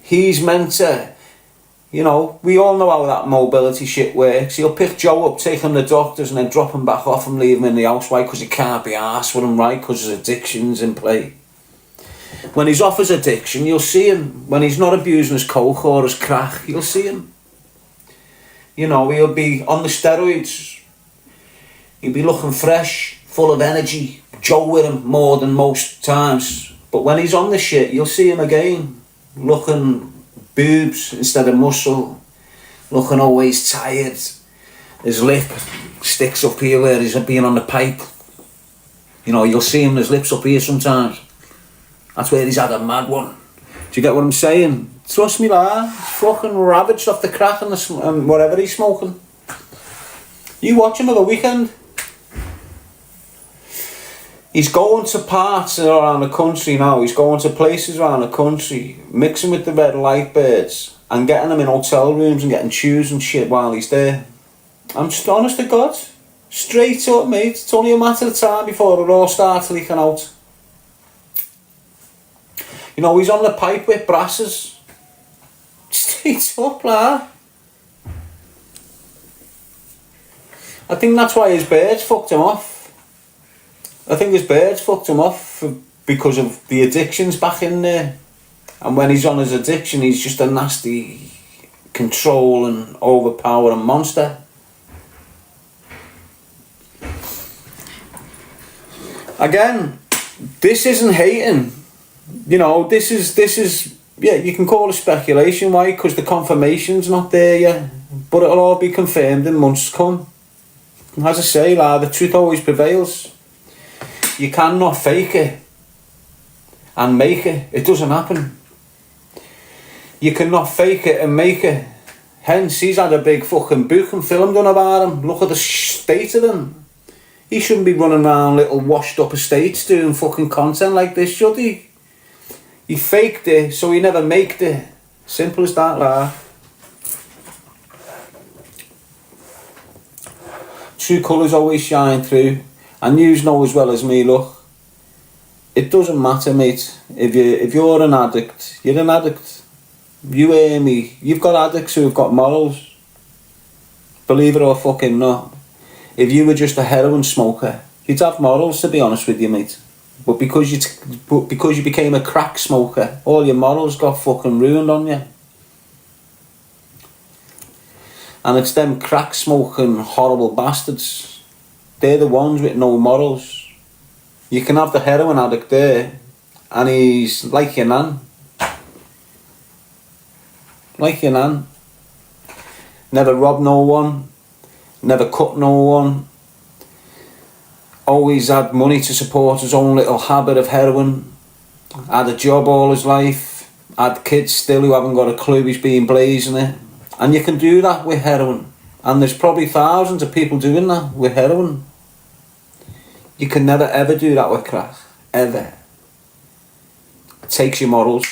He's meant to, you know, we all know how that mobility shit works. He'll pick Joe up, take him to the doctors and then drop him back off and leave him in the house. Why? Because he can't be arsed with him, right? Because his addiction's in play. When he's off his addiction, you'll see him. When he's not abusing his coke or his crack, you'll see him. You know, he'll be on the steroids. He'll be looking fresh, full of energy. Joe with him more than most times. But when he's on the shit, you'll see him again. Looking boobs instead of muscle. Looking always tired. His lip sticks up here where he's been on the pipe. You know, you'll see him, his lips up here sometimes. That's where he's had a mad one. Do you get what I'm saying? Trust me, lad. He's fucking ravaged off the crack and whatever he's smoking. You watch him at the weekend. He's going to parts around the country now. He's going to places around the country, mixing with the red light birds and getting them in hotel rooms and getting chews and shit while he's there. I'm just honest to God. Straight up, mate. It's only a matter of time before it all starts leaking out. You know, he's on the pipe with brasses. Straight up, lad. I think that's why his birds fucked him off. I think his birds fucked him off because of the addictions back in there. And when he's on his addiction, he's just a nasty, controlling, overpowering monster. Again, this isn't hating. You know, this is yeah, you can call it speculation. Why? Because the confirmation's not there yet. but it'll all be confirmed in months to come. As I say, the truth always prevails. You cannot fake it and make it. It doesn't happen. You cannot fake it and make it. Hence, he's had a big fucking book and film done about him. Look at the state of him. He shouldn't be running around little washed up estates doing fucking content like this, should he? He faked it, so he never maked it. Simple as that, True colours always shine through. And you know as well as me, look, it doesn't matter, mate. If you're an addict, you're an addict. You hear me? You've got addicts who have got morals. Believe it or fucking not. If you were just a heroin smoker, you'd have morals, to be honest with you, mate. But because you became a crack smoker, all your morals got fucking ruined on you. And it's them crack smoking horrible bastards. They're the ones with no morals. You can have the heroin addict there, and he's like your nan. Like your nan. Never robbed no one. Never cut no one. Always had money to support his own little habit of heroin. Had a job all his life. Had kids still who haven't got a clue he's been blazing it. And you can do that with heroin. And there's probably thousands of people doing that with heroin. You can never ever do that with crack. Ever. It takes your morals.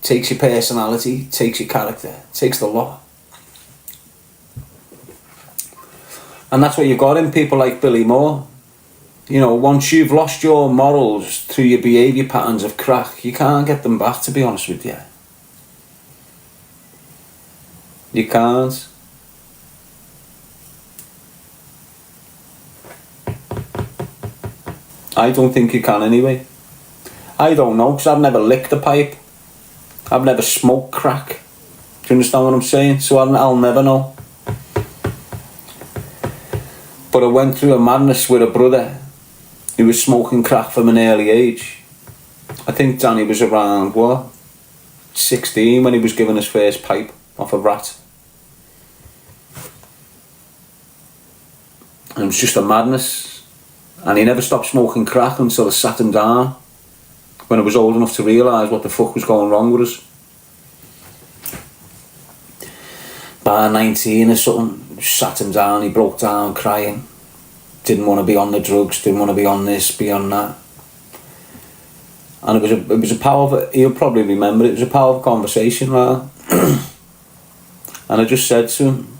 Takes your personality. Takes your character. Takes the lot. And that's what you've got in people like Billy Moore. You know, once you've lost your morals through your behaviour patterns of crack, you can't get them back, to be honest with you. You can't. I don't think you can anyway. I don't know, because I've never licked a pipe. I've never smoked crack. Do you understand what I'm saying? So I'll never know. But I went through a madness with a brother who was smoking crack from an early age. I think Danny was around, 16 when he was given his first pipe off a rat. And it was just a madness. And he never stopped smoking crack until I sat him down when I was old enough to realise what the fuck was going wrong with us. By 19 or something, sat him down, he broke down crying. Didn't want to be on the drugs, didn't want to be on this, be on that. And it was a powerful, he'll probably remember, it was a powerful conversation, right? And I just said to him,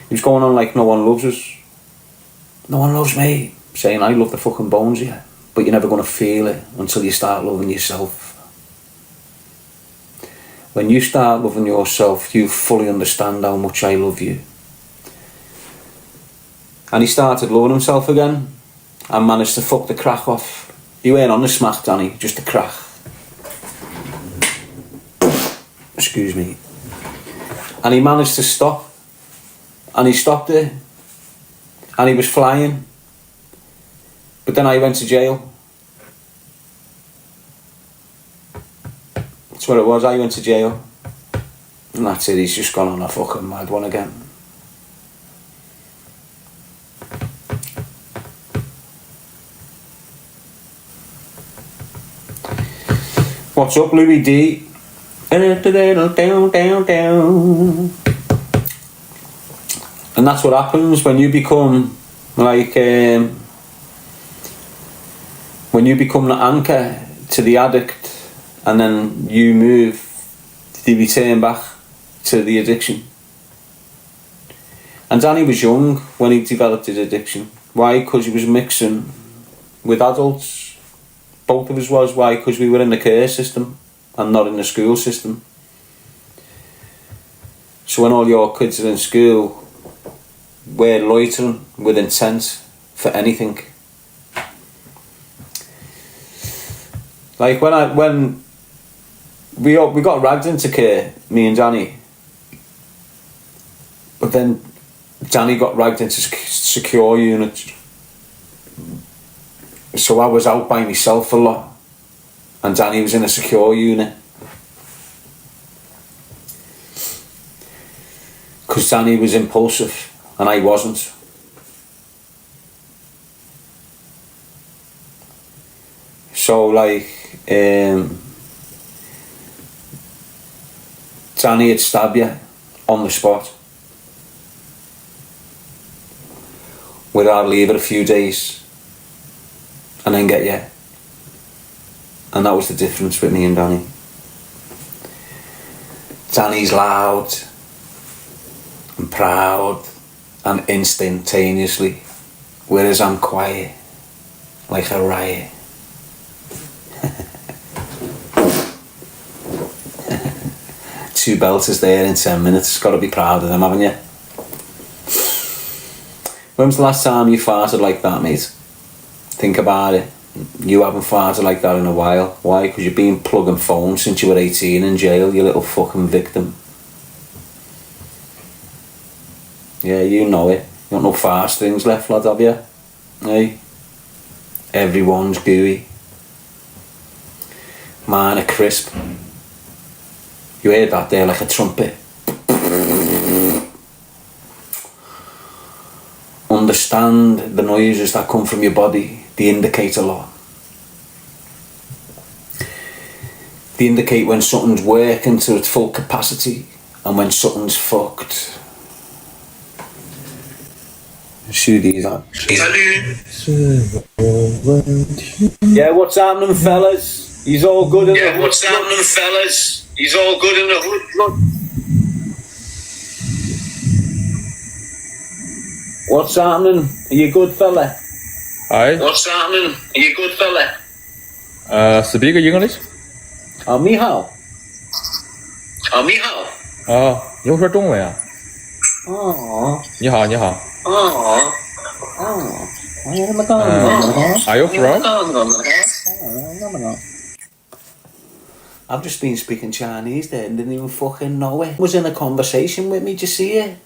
he was going on like no one loves us. No one loves me. Saying I love the fucking bones of you, but you're never going to feel it until you start loving yourself. When you start loving yourself, you fully understand how much I love you. And he started loving himself again and managed to fuck the crack off. He weren't on the smack, Danny, just the crack. Excuse me. And he managed to stop. And he stopped it. And he was flying. But then I went to jail. That's what it was, I went to jail. And that's it, he's just gone on a fucking mad one again. What's up, Louis D? And that's what happens when you become like... when you become the anchor to the addict and then you return back to the addiction. And Danny was young when he developed his addiction. Why? Because he was mixing with adults. Both of us was. Why? Because we were in the care system and not in the school system. So when all your kids are in school, we're loitering with intent for anything. Like when we got ragged into care, me and Danny, but then Danny got ragged into secure units, so I was out by myself a lot, and Danny was in a secure unit. Because Danny was impulsive and I wasn't. So like, Danny would stab you on the spot. Without leave it a few days and then get you. And that was the difference with me and Danny. Danny's loud and proud and instantaneously, whereas I'm quiet, like a riot. Two belters there in 10 minutes, gotta be proud of them, haven't you? When was the last time you farted like that, mate? Think about it. You haven't farted like that in a while. Why? Because you've been plugging phones since you were 18 in jail, you little fucking victim. Yeah, you know it. You got no fart strings left, lad, have you? Hey? Everyone's gooey. Mine are crisp. You heard that there like a trumpet. Understand the noises that come from your body. They indicate a lot. They indicate when something's working to its full capacity and when something's fucked. Shoot these up. Yeah, what's happening, fellas? He's all good in the hood. What's happening, fellas? He's all good in the hood. What's happening? Are you good, fella? Hi. What's happening? Are you good, fella? Speak English? 你好。你好。你会说中文啊？你好，你好。Are you from? I've just been speaking Chinese there and didn't even fucking know it. Was in a conversation with me, did you see it?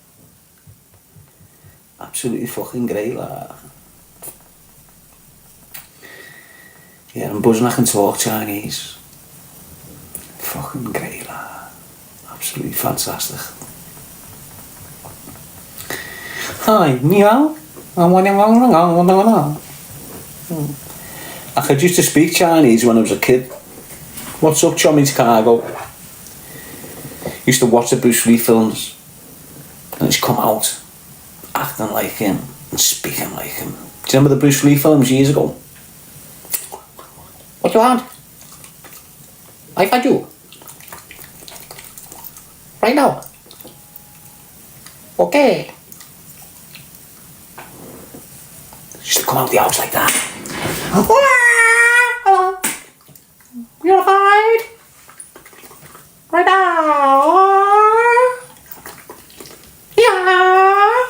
Absolutely fucking great, like. Yeah, I'm buzzing I can talk Chinese. Fucking great, like. Absolutely fantastic. Hi, ni hao. I used to speak Chinese when I was a kid. What's up, Chummy Cargo? Used to watch the Bruce Lee films and he's come out acting like him and speaking like him. Do you remember the Bruce Lee films years ago? What you want? I fight you. Right now. Okay. Used to come out the house like that. You wanna fight? Right now. Yeah.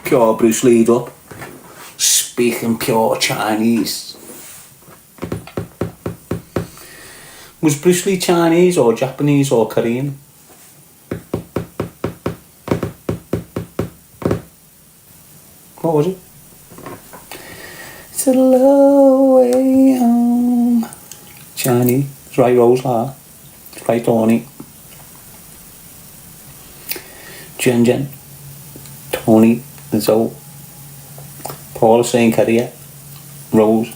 Pure Bruce Lee up. Speaking pure Chinese. Was Bruce Lee Chinese or Japanese or Korean? What was it? It's a low way home. Chinese. It's right, Rose, like. It's right, Tony. Jen. Tony. And so. Paul is saying Korea. Rose.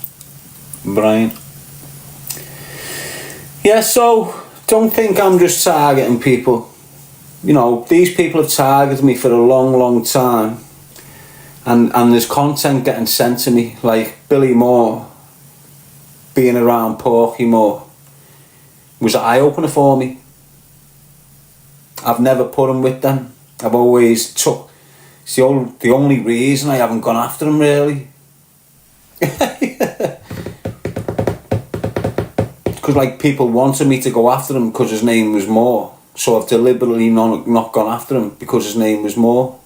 Brian. Yeah, so don't think I'm just targeting people. You know, these people have targeted me for a long time. And there's content getting sent to me, like Billy Moore being around Porky more was an eye-opener for me. I've never put him with them. I've always took... It's the only reason I haven't gone after him, really. Because, like, people wanted me to go after him because his name was Moore. So I've deliberately not gone after him because his name was Moore.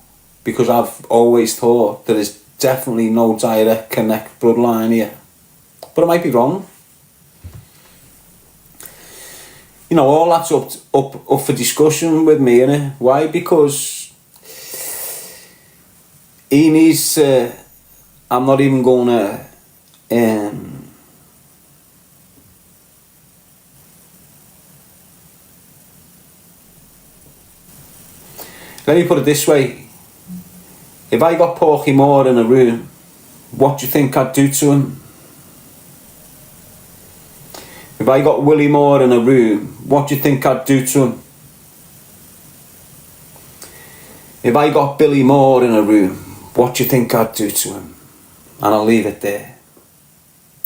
Because I've always thought there is definitely no direct connect bloodline here. But I might be wrong. You know, all that's up for discussion with me, innit? Why? Because he needs to... I'm not even gonna... Let me put it this way. If I got Porky Moore in a room, what do you think I'd do to him? If I got Willie Moore in a room, what do you think I'd do to him? If I got Billy Moore in a room, what do you think I'd do to him? And I'll leave it there.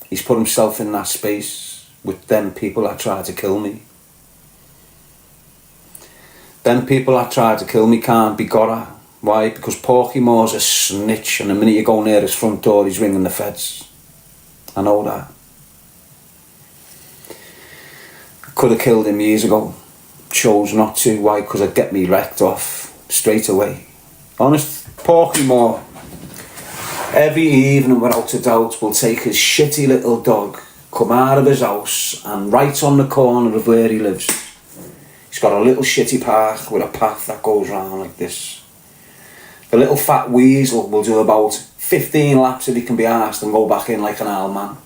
He's put himself in that space with them people that tried to kill me. Them people that tried to kill me can't be got at. Why? Because Porky Moore's a snitch, and the minute you go near his front door, he's ringing the feds. I know that. Could have killed him years ago. Chose not to. Why? Because I'd get me wrecked off straight away. Honest, Porky Moore, every evening without a doubt, will take his shitty little dog, come out of his house, and right on the corner of where he lives, he's got a little shitty park with a path that goes round like this. The little fat weasel will do about 15 laps if he can be arsed and go back in like an old man.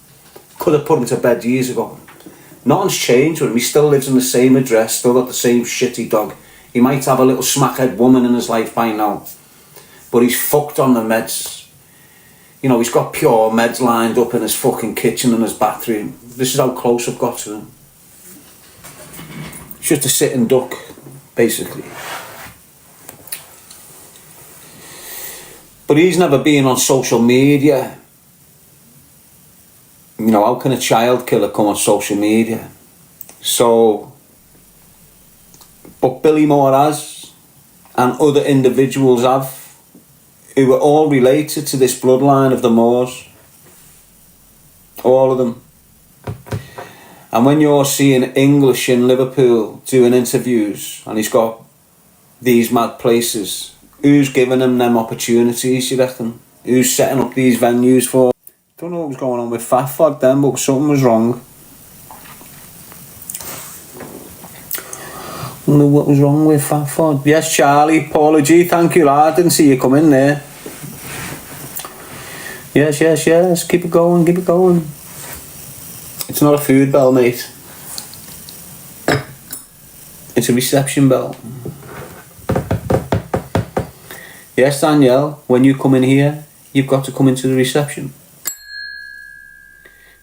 Could have put him to bed years ago. Nothing's changed with him. He still lives in the same address, still got the same shitty dog. He might have a little smackhead woman in his life by now, but he's fucked on the meds. You know, he's got pure meds lined up in his fucking kitchen and his bathroom. This is how close I've got to him. It's just a sitting duck, basically. But he's never been on social media. You know, how can a child killer come on social media? So, but Billy Moore has, and other individuals have, who are all related to this bloodline of the Moores. All of them. And when you're seeing English in Liverpool doing interviews, and he's got these mad places, who's giving him them opportunities, you reckon? Who's setting up these venues for? Don't know what was going on with Fat Fog then, but something was wrong. Don't know what was wrong with Fat Fog. Yes, Charlie, Paula G, thank you, lad. Didn't see you come in there. Yes. Keep it going, keep it going. It's not a food bell, mate. It's a reception bell. Yes, Danielle, when you come in here, you've got to come into the reception.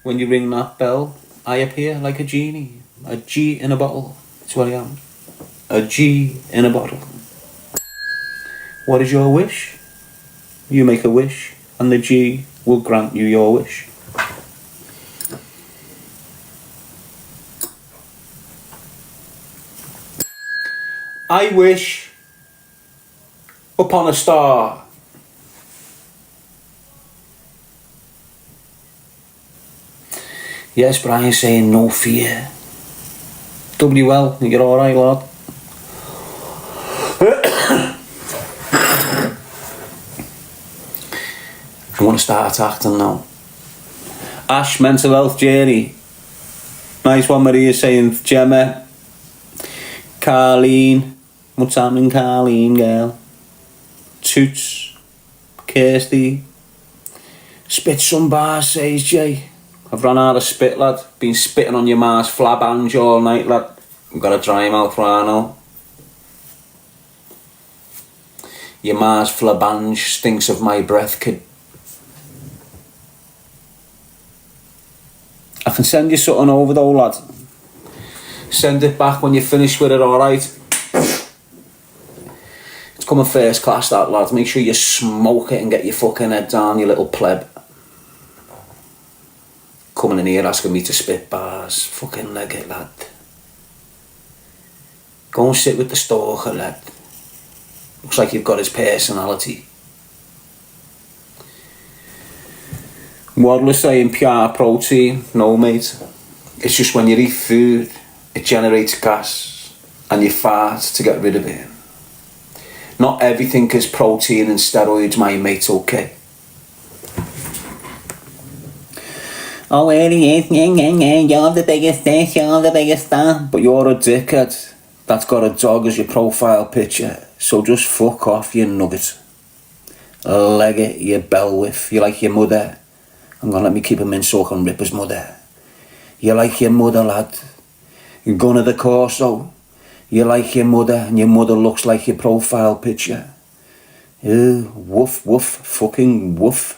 When you ring that bell, I appear like a genie. A G in a bottle. That's what I am. A G in a bottle. What is your wish? You make a wish, and the G will grant you your wish. I wish upon a star. Yes, Brian's saying no fear. WL, you're alright, lad. I want to start acting now. Ash, mental health journey. Nice one, Maria saying Gemma. Carleen. What's happening, Carleen, girl? Toots. Kirsty. Spit some bars, says Jay. I've run out of spit, lad. Been spitting on your Mars flabange all night, lad. I've got a dry mouth right now. Your Mars flabange stinks of my breath, kid. I can send you something over though, lad. Send it back when you finish with it, alright? It's coming first class, that, lad. Make sure you smoke it and get your fucking head down, you little pleb. Coming in here asking me to spit bars. Fucking leg it, lad. Go and sit with the stalker, lad. Looks like you've got his personality. Waddler saying pure protein. No, mate. It's just when you eat food, it generates gas and you fart to get rid of it. Not everything is protein and steroids, my mate, okay? Oh, idiot, you're the biggest this, you're the biggest that. But you're a dickhead that's got a dog as your profile picture. So just fuck off, you nugget. Leg it, you bell whiff. You're like your mother. I'm gonna let me keep him in so I can rip his mother. You're like your mother, lad. You're going to the Corso. You're like your mother, and your mother looks like your profile picture. Ew, woof, woof, fucking woof.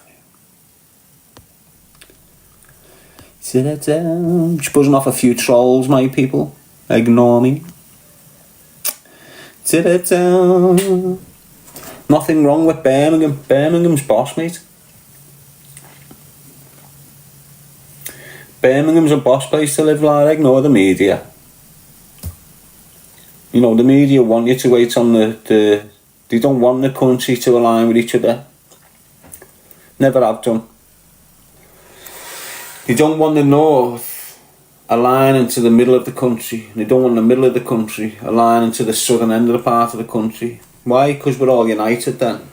Just buzzing off a few trolls, my people. Ignore me. Nothing wrong with Birmingham. Birmingham's boss, mate. Birmingham's a boss place to live, like. Ignore the media. You know, the media want you to wait on the they don't want the country to align with each other. Never have done. They don't want the north aligning to the middle of the country. They don't want the middle of the country aligning to the southern end of the part of the country. Why? Because we're all united then.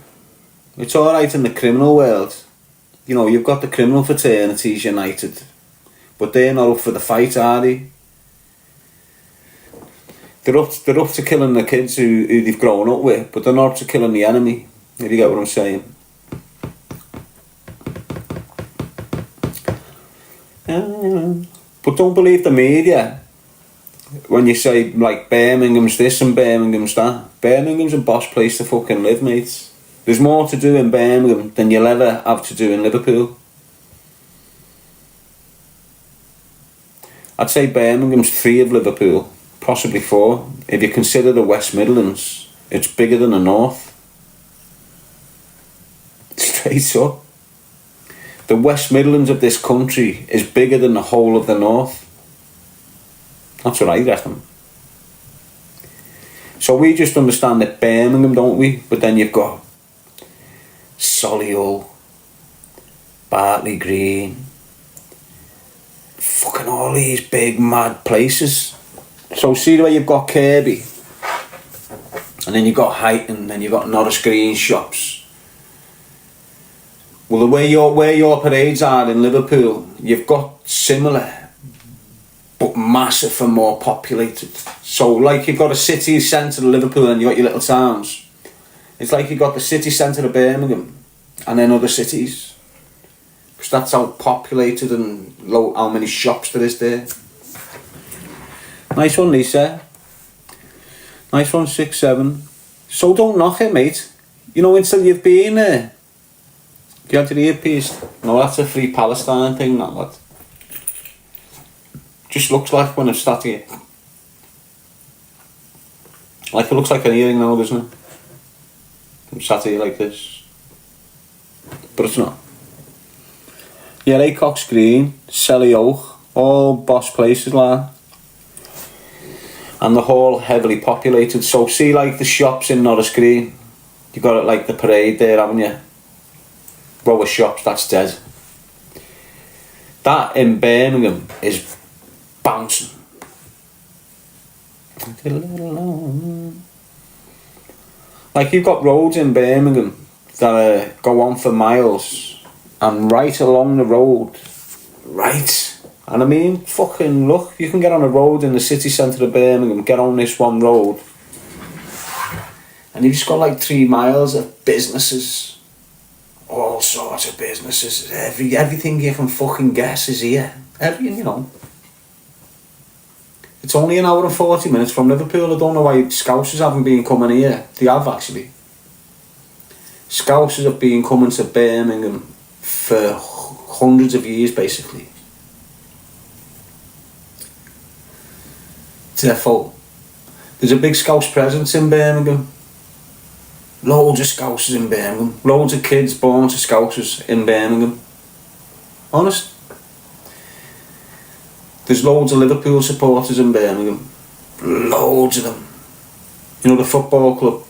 It's alright in the criminal world. You know, you've got the criminal fraternities united. But they're not up for the fight, are they? They're up to killing the kids who they've grown up with, but they're not up to killing the enemy. If you get what I'm saying. But don't believe the media when you say, like, Birmingham's this and Birmingham's that. Birmingham's a boss place to fucking live, mate. There's more to do in Birmingham than you'll ever have to do in Liverpool. I'd say Birmingham's 3 of Liverpool, possibly 4. If you consider the West Midlands, it's bigger than the North. Straight up. The West Midlands of this country is bigger than the whole of the North. That's what I reckon. So we just understand that Birmingham, don't we? But then you've got Solihull, Bartley Green, fucking all these big mad places. So see the way you've got Kirby, and then you've got Huyton, and then you've got Norris Green shops. Well, the way where your parades are in Liverpool, you've got similar, but massive and more populated. So like you've got a city centre of Liverpool and you've got your little towns. It's like you've got the city centre of Birmingham and then other cities. Because that's how populated and how many shops there is there. Nice one, Lisa. Nice one, 6-7. So don't knock it, mate. You know, until you've been there. Do you have your earpiece? No, that's a Free Palestine thing, that what? Just looks like when I've started it. Like it looks like an earring now, doesn't it? I'm sat here like this. But it's not. Yeah, Acox Green, Selly Oak, all boss places like. And they're all heavily populated. So see like the shops in Norris Green. You got it like the parade there, haven't you? Row of shops, that's dead. That in Birmingham is bouncing. Like you've got roads in Birmingham that go on for miles, and right along the road, right, and I mean fucking look, you can get on a road in the city centre of Birmingham, get on this one road, and you've just got like 3 miles of businesses. All sorts of businesses, everything you can fucking guess is here. You know. It's only an hour and 40 minutes from Liverpool. I don't know why Scousers haven't been coming here. They have actually. Scousers have been coming to Birmingham for hundreds of years basically. It's their fault. There's a big Scouse presence in Birmingham. Loads of Scousers in Birmingham. Loads of kids born to Scousers in Birmingham. Honest. There's loads of Liverpool supporters in Birmingham. Loads of them. You know the football club.